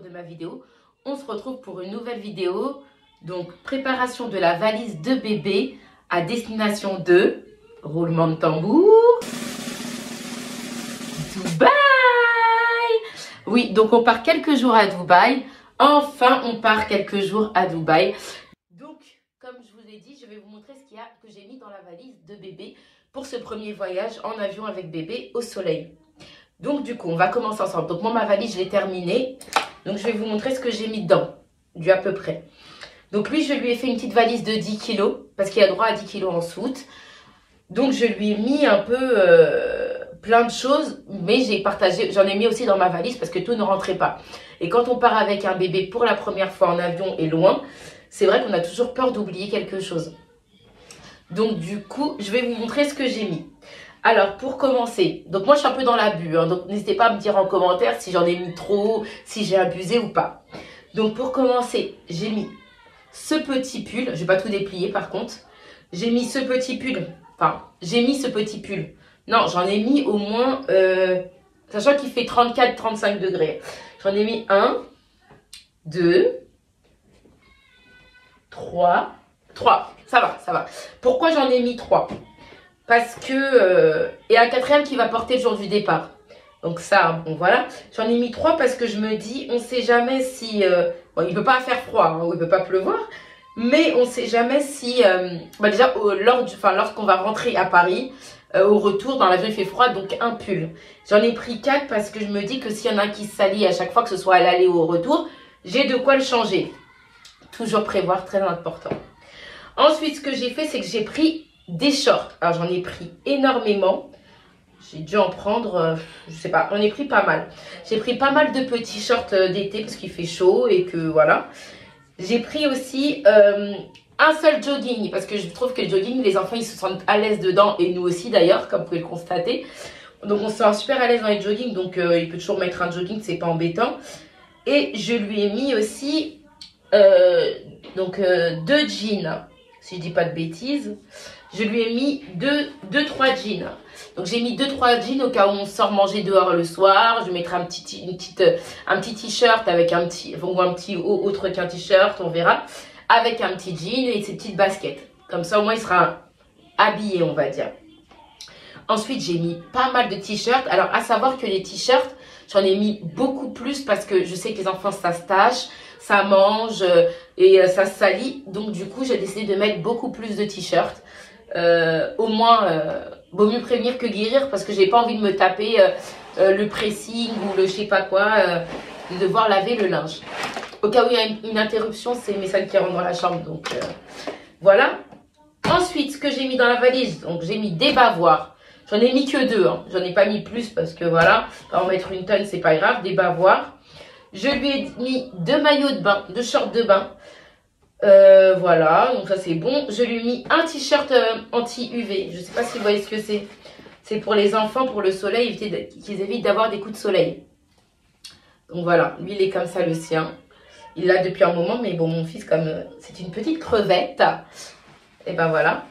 de ma vidéo. On se retrouve pour une nouvelle vidéo. Donc, préparation de la valise de bébé à destination de roulement de tambour. Dubaï! Oui, donc on part quelques jours à Dubaï. Enfin, on part quelques jours à Dubaï. Donc, comme je vous ai dit, je vais vous montrer ce qu'il y a que j'ai mis dans la valise de bébé pour ce premier voyage en avion avec bébé au soleil. Donc, du coup, on va commencer ensemble. Donc, moi, ma valise, je l'ai terminée. Donc, je vais vous montrer ce que j'ai mis dedans, du à peu près. Donc, lui, je lui ai fait une petite valise de 10 kilos parce qu'il a droit à 10 kilos en soute. Donc, je lui ai mis un peu plein de choses, mais j'ai partagé, j'en ai mis aussi dans ma valise parce que tout ne rentrait pas. Et quand on part avec un bébé pour la première fois en avion et loin, c'est vrai qu'on a toujours peur d'oublier quelque chose. Donc, du coup, je vais vous montrer ce que j'ai mis. Alors, pour commencer, donc moi, je suis un peu dans l'abus, hein, donc n'hésitez pas à me dire en commentaire si j'en ai mis trop, si j'ai abusé ou pas. Donc, pour commencer, j'ai mis ce petit pull. Je vais pas tout déplier, par contre. J'ai mis ce petit pull. Enfin, j'ai mis ce petit pull. Non, j'en ai mis au moins, sachant qu'il fait 34-35 degrés. J'en ai mis 1, 2, 3. Ça va, ça va. Pourquoi j'en ai mis 3? Parce que, et un quatrième qui va porter le jour du départ. Donc ça, bon voilà. J'en ai mis 3 parce que je me dis, on sait jamais si, bon, il ne peut pas faire froid, hein, ou il ne peut pas pleuvoir. Mais on ne sait jamais si, déjà, lorsqu'on va rentrer à Paris, au retour, dans l'avion, il fait froid, donc un pull. J'en ai pris 4 parce que je me dis que s'il y en a un qui se salit à chaque fois, que ce soit à l'aller ou au retour, j'ai de quoi le changer. Toujours prévoir, très important. Ensuite, ce que j'ai fait, c'est que j'ai pris des shorts. Alors, j'en ai pris énormément. J'ai dû en prendre, je sais pas, j'en ai pris pas mal. J'ai pris pas mal de petits shorts d'été parce qu'il fait chaud et que voilà. J'ai pris aussi un seul jogging parce que je trouve que le jogging, les enfants, ils se sentent à l'aise dedans et nous aussi d'ailleurs, comme vous pouvez le constater. Donc, on se sent super à l'aise dans les joggings, donc il peut toujours mettre un jogging, c'est pas embêtant. Et je lui ai mis aussi deux jeans, si je dis pas de bêtises. Je lui ai mis deux, trois jeans. Donc, j'ai mis 2-3 jeans au cas où on sort manger dehors le soir. Je mettrai un petit t-shirt avec un petit autre qu'un t-shirt, on verra. Avec un petit jean et ses petites baskets. Comme ça, au moins, il sera habillé, on va dire. Ensuite, j'ai mis pas mal de t-shirts. Alors, à savoir que les t-shirts, j'en ai mis beaucoup plus parce que je sais que les enfants, ça se tâche, ça mange et ça se salit. Donc, du coup, j'ai décidé de mettre beaucoup plus de t-shirts. Au moins, vaut mieux prévenir que guérir parce que j'ai pas envie de me taper le pressing ou le je sais pas quoi, de devoir laver le linge. Au cas où il y a une interruption, c'est mes salles qui rentrent dans la chambre, donc voilà. Ensuite, ce que j'ai mis dans la valise, donc j'ai mis des bavoirs. J'en ai mis que 2, hein. J'en ai pas mis plus parce que voilà, en mettre une tonne, c'est pas grave. Des bavoirs. Je lui ai mis 2 maillots de bain, 2 shorts de bain. Voilà, donc ça c'est bon. Je lui ai mis un t-shirt anti-UV. Je sais pas si vous voyez ce que c'est. C'est pour les enfants, pour le soleil, qu'ils évitent d'avoir des coups de soleil. Donc voilà, lui il est comme ça le sien. Il l'a depuis un moment, mais bon, mon fils, comme c'est une petite crevette, et ben voilà.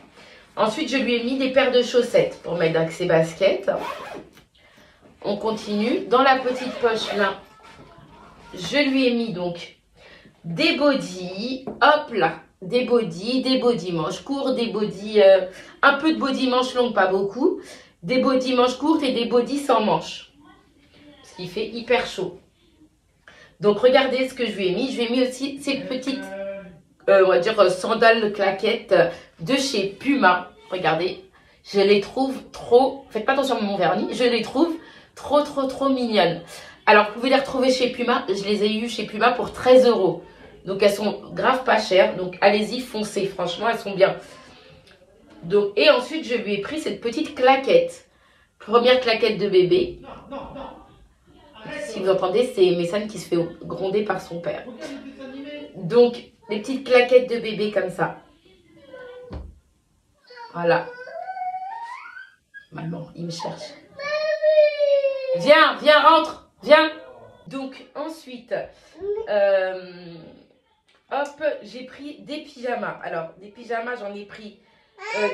Ensuite, je lui ai mis des paires de chaussettes pour mettre avec ses baskets. On continue. Dans la petite poche là, je lui ai mis donc des bodys, hop là, des bodys manches courtes, des bodys, un peu de bodys manches longues, pas beaucoup, des bodys manches courtes et des bodys sans manches, ce qui fait hyper chaud. Donc regardez ce que je lui ai mis. Je lui ai mis aussi ces petites, on va dire sandales claquettes de chez Puma. Regardez, je les trouve trop, faites pas attention à mon vernis, je les trouve trop mignonnes. Alors, vous pouvez les retrouver chez Puma. Je les ai eues chez Puma pour 13 €. Donc, elles sont grave pas chères. Donc, allez-y, foncez. Franchement, elles sont bien. Donc, et ensuite, je lui ai pris cette petite claquette. Première claquette de bébé. Si vous entendez, c'est Messane qui se fait gronder par son père. Donc, des petites claquettes de bébé comme ça. Voilà. Maman, il me cherche. Viens, rentre. Viens. Donc, ensuite, hop, j'ai pris des pyjamas. Alors, des pyjamas, j'en ai pris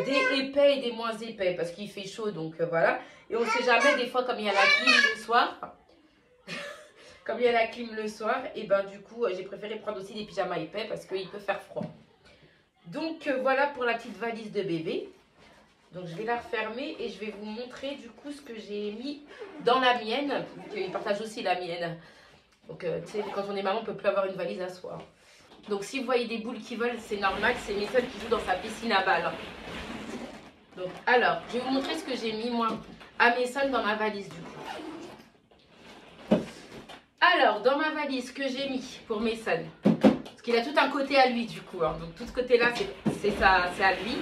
des épais et des moins épais parce qu'il fait chaud, donc voilà. Et on ne sait jamais, des fois, comme il y a la clim le soir, comme il y a la clim le soir, et ben du coup, j'ai préféré prendre aussi des pyjamas épais parce qu'il peut faire froid. Donc voilà pour la petite valise de bébé. Donc je vais la refermer et je vais vous montrer du coup ce que j'ai mis dans la mienne. Il partage aussi la mienne. Donc tu sais, quand on est maman, on ne peut plus avoir une valise à soi. Donc si vous voyez des boules qui volent, c'est normal, c'est Mason qui joue dans sa piscine à balles. Donc alors, je vais vous montrer ce que j'ai mis moi à Mason dans ma valise du coup. Alors, dans ma valise, ce que j'ai mis pour Mason, parce qu'il a tout un côté à lui du coup, hein. Donc tout ce côté-là, c'est à lui.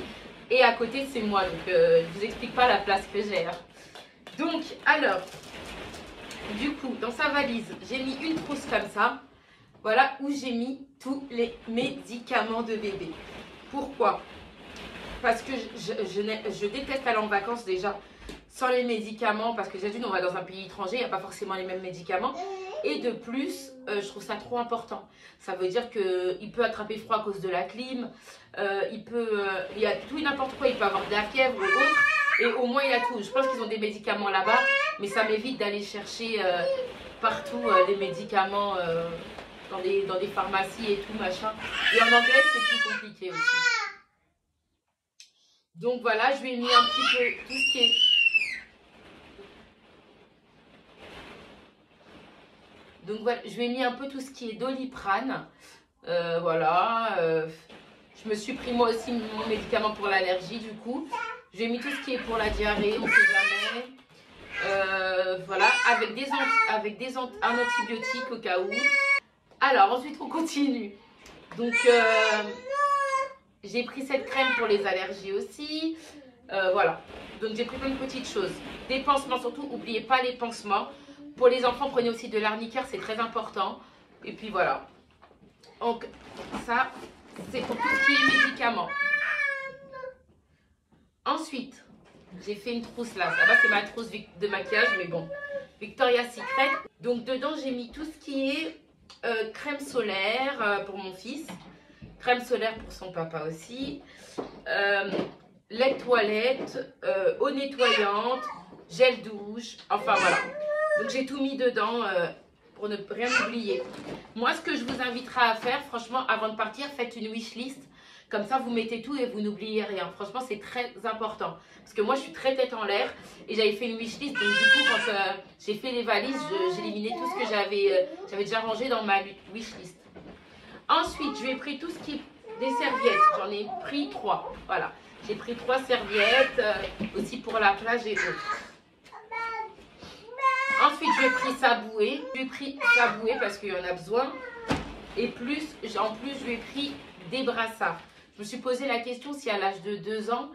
Et à côté, c'est moi. Donc je vous explique pas la place que j'ai. Hein. Donc, alors, du coup, dans sa valise, j'ai mis une trousse comme ça. Voilà, où j'ai mis tous les médicaments de bébé. Pourquoi? Parce que je déteste aller en vacances déjà sans les médicaments. Parce que j'ai dit, on va dans un pays étranger, il n'y a pas forcément les mêmes médicaments. Et de plus, je trouve ça trop important. Ça veut dire qu'il peut attraper froid à cause de la clim. Il y a tout et n'importe quoi. Il peut avoir de la fièvre ou autre. Et au moins, il y a tout. Je pense qu'ils ont des médicaments là-bas. Mais ça m'évite d'aller chercher partout les médicaments dans des pharmacies et tout, machin. Et en anglais, c'est plus compliqué aussi. Donc voilà, je lui ai mis un petit peu tout ce qui est... Donc voilà, je lui ai mis un peu tout ce qui est Doliprane. Voilà. Je me suis pris moi aussi mon médicament pour l'allergie du coup. Je lui ai mis tout ce qui est pour la diarrhée, on ne sait jamais. Voilà, avec un antibiotique au cas où. Alors ensuite on continue. Donc j'ai pris cette crème pour les allergies aussi. Voilà. Donc j'ai pris plein de petites choses. Des pansements surtout, n'oubliez pas les pansements. Pour les enfants, prenez aussi de l'arnica, c'est très important. Et puis voilà. Donc ça, c'est pour tout ce qui est médicaments. Ensuite, j'ai fait une trousse là. Là-bas, c'est ma trousse de maquillage, mais bon. Victoria's Secret. Donc dedans, j'ai mis tout ce qui est crème solaire pour mon fils. Crème solaire pour son papa aussi. Lait de toilette, eau nettoyante, gel douche. Enfin voilà. Donc j'ai tout mis dedans pour ne rien oublier. Moi, ce que je vous inviterai à faire, franchement, avant de partir, faites une wishlist. Comme ça, vous mettez tout et vous n'oubliez rien. Franchement, c'est très important. Parce que moi, je suis très tête en l'air et j'avais fait une wishlist. Donc du coup, quand j'ai fait les valises, j'ai éliminé tout ce que j'avais déjà rangé dans ma wishlist. Ensuite, je lui ai pris tout ce qui est des serviettes. J'en ai pris 3. Voilà. J'ai pris 3 serviettes aussi pour la plage et autres. Ensuite, je lui ai pris sa bouée. Je lui ai pris sa bouée parce qu'il y en a besoin. Et en plus, je lui ai pris des brassards. Je me suis posé la question si à l'âge de 2 ans,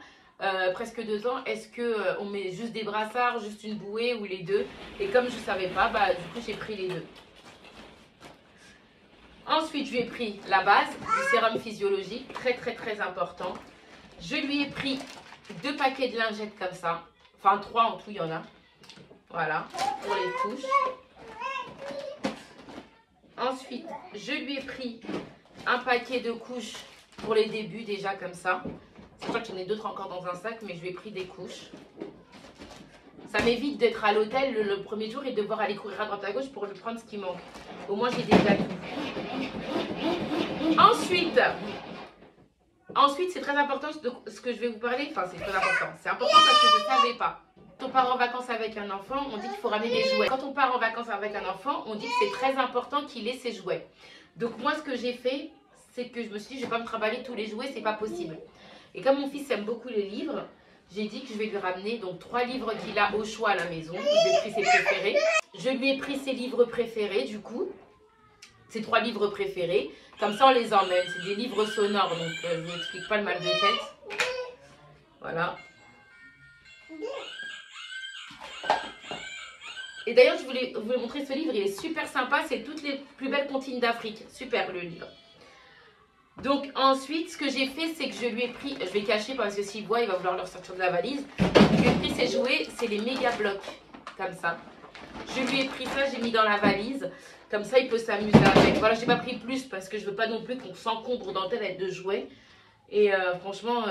presque 2 ans, est-ce qu'on met juste des brassards, juste une bouée ou les deux? Et comme je ne savais pas, du coup, j'ai pris les deux. Ensuite, je lui ai pris la base du sérum physiologique, très très très important. Je lui ai pris 2 paquets de lingettes comme ça. Enfin, 3 en tout, il y en a. Voilà, pour les couches. Ensuite, je lui ai pris un paquet de couches pour les débuts déjà comme ça. C'est sûr que j'en ai d'autres encore dans un sac, mais je lui ai pris des couches. Ça m'évite d'être à l'hôtel le premier jour et de devoir aller courir à droite à gauche pour lui prendre ce qui manque. Au moins, j'ai déjà tout. Ensuite, c'est très important ce que je vais vous parler. Enfin, c'est très important. C'est important parce que je ne savais pas. Quand on part en vacances avec un enfant, on dit qu'il faut ramener des jouets. Quand on part en vacances avec un enfant, on dit que c'est très important qu'il ait ses jouets. Donc moi, ce que j'ai fait, c'est que je me suis dit, je ne vais pas me trimballer tous les jouets, c'est pas possible. Et comme mon fils aime beaucoup les livres, j'ai dit que je vais lui ramener donc 3 livres qu'il a au choix à la maison. Je lui ai pris ses préférés. Je lui ai pris ses livres préférés du coup. Ces 3 livres préférés. Comme ça, on les emmène. C'est des livres sonores, donc je ne vous explique pas le mal de tête. Voilà. Et d'ailleurs, je voulais vous montrer ce livre. Il est super sympa. C'est toutes les plus belles comptines d'Afrique. Super le livre. Donc ensuite, ce que j'ai fait, c'est que je lui ai pris... Je vais cacher parce que s'il voit, il va vouloir leur sortir de la valise. Je lui ai pris ses jouets. C'est les méga blocs. Comme ça. Je lui ai pris ça. J'ai mis dans la valise. Comme ça, il peut s'amuser avec. Voilà, je n'ai pas pris plus parce que je ne veux pas non plus qu'on s'encombre dans tête de jouets. Et franchement,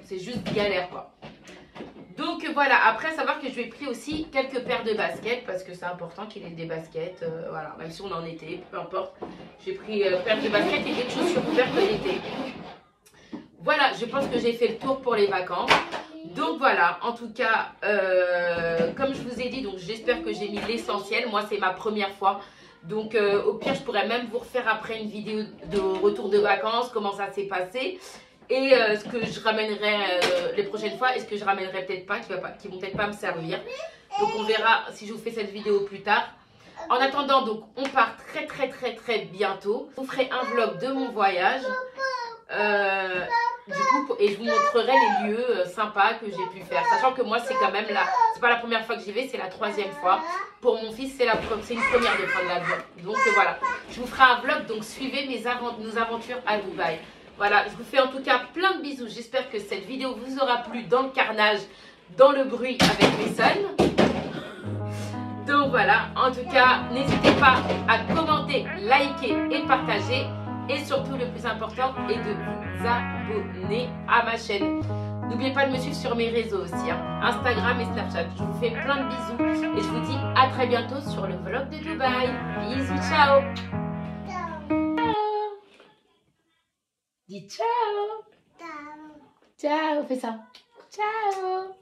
c'est juste galère, quoi. Donc voilà, après savoir que je lui ai pris aussi quelques paires de baskets parce que c'est important qu'il ait des baskets, voilà, même si on en était, peu importe. J'ai pris paires de baskets et des chaussures ouvertes d'été. Voilà, je pense que j'ai fait le tour pour les vacances. Donc voilà, en tout cas, comme je vous ai dit, donc j'espère que j'ai mis l'essentiel. Moi, c'est ma première fois. Donc au pire, je pourrais même vous refaire après une vidéo de retour de vacances, comment ça s'est passé. Et ce que je ramènerai les prochaines fois et ce que je ramènerai peut-être pas, qui vont peut-être pas me servir. Donc on verra si je vous fais cette vidéo plus tard. En attendant, donc on part très bientôt. Je vous ferai un vlog de mon voyage. Du coup, et je vous montrerai les lieux sympas que j'ai pu faire. Sachant que moi, c'est quand même c'est pas la première fois que j'y vais, c'est la 3e fois. Pour mon fils, c'est une première de prendre l'avion. Donc voilà, je vous ferai un vlog, donc suivez nos aventures à Dubaï. Voilà, je vous fais en tout cas plein de bisous. J'espère que cette vidéo vous aura plu dans le carnage, dans le bruit avec mes sons. Donc voilà, en tout cas, n'hésitez pas à commenter, liker et partager. Et surtout, le plus important est de vous abonner à ma chaîne. N'oubliez pas de me suivre sur mes réseaux aussi, hein, Instagram et Snapchat. Je vous fais plein de bisous et je vous dis à très bientôt sur le vlog de Dubaï. Bisous, ciao. Dis ciao. Ciao, fais ça. Ciao.